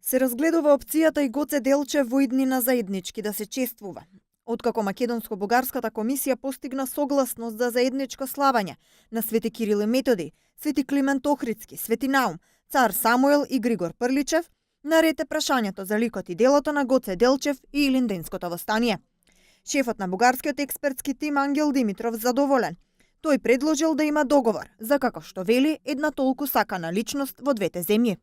Се разгледува опцијата и Гоце Делчев во иднина заеднички да се чествува. Откако Македонско-бугарската комисија постигна согласност за заедничко славање на Свети Кирил и Методи, Свети Климент Охридски, Свети Наум, Цар Самуел и Григор Прличев, наред е прашањето за ликот и делото на Гоце Делчев и Илинденското востание. Шефот на бугарскиот експертски тим Ангел Димитров задоволен. Тој предложил да има договор за, како што вели, една толку сакана личност во двете земји.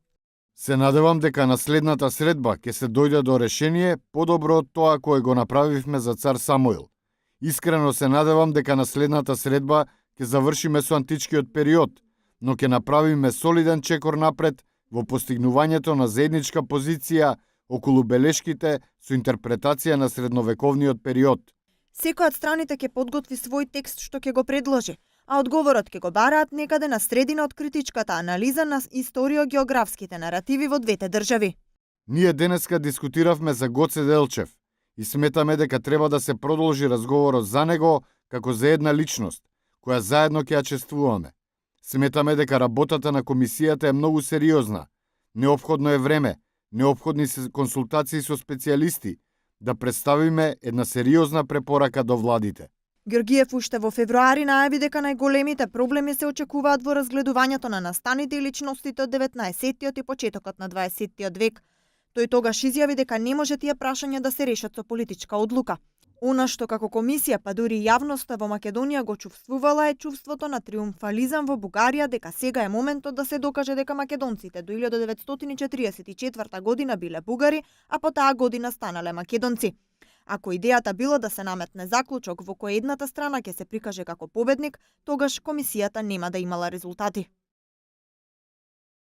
Се надевам дека на следната средба ќе се дојде до решение подобро од тоа кое го направивме за цар Самуил. Искрено се надевам дека на следната средба ќе завршиме со античкиот период, но ќе направиме солиден чекор напред во постигнувањето на заедничка позиција околу белешките со интерпретација на средновековниот период. Секој од страните ќе подготви свој текст што ќе го предложи, а одговорот ќе го бараат некаде на средина од критичката анализа на историо-географските наративи во двете држави. Ние денеска дискутиравме за Гоце Делчев и сметаме дека треба да се продолжи разговорот за него како за една личност, која заедно ќе ја чествуваме. Сметаме дека работата на комисијата е многу сериозна. Неопходно е време, неопходни се консултации со специјалисти, да представиме една сериозна препорака до владите. Георгиев уште во февруари најави дека најголемите проблеми се очекуваат во разгледувањето на настаните и личностите од 19-тиот и почетокот на 20-тиот век. Тој тогаш изјави дека не може тие прашања да се решат со политичка одлука. Она што како комисија, па дури јавноста во Македонија го чувствувала е чувството на триумфализам во Бугарија дека сега е моментот да се докаже дека македонците до 1944 година биле бугари, а по таа година станале македонци. Ако идејата било да се наметне заклучок во кој едната страна ќе се прикаже како победник, тогаш комисијата нема да имала резултати.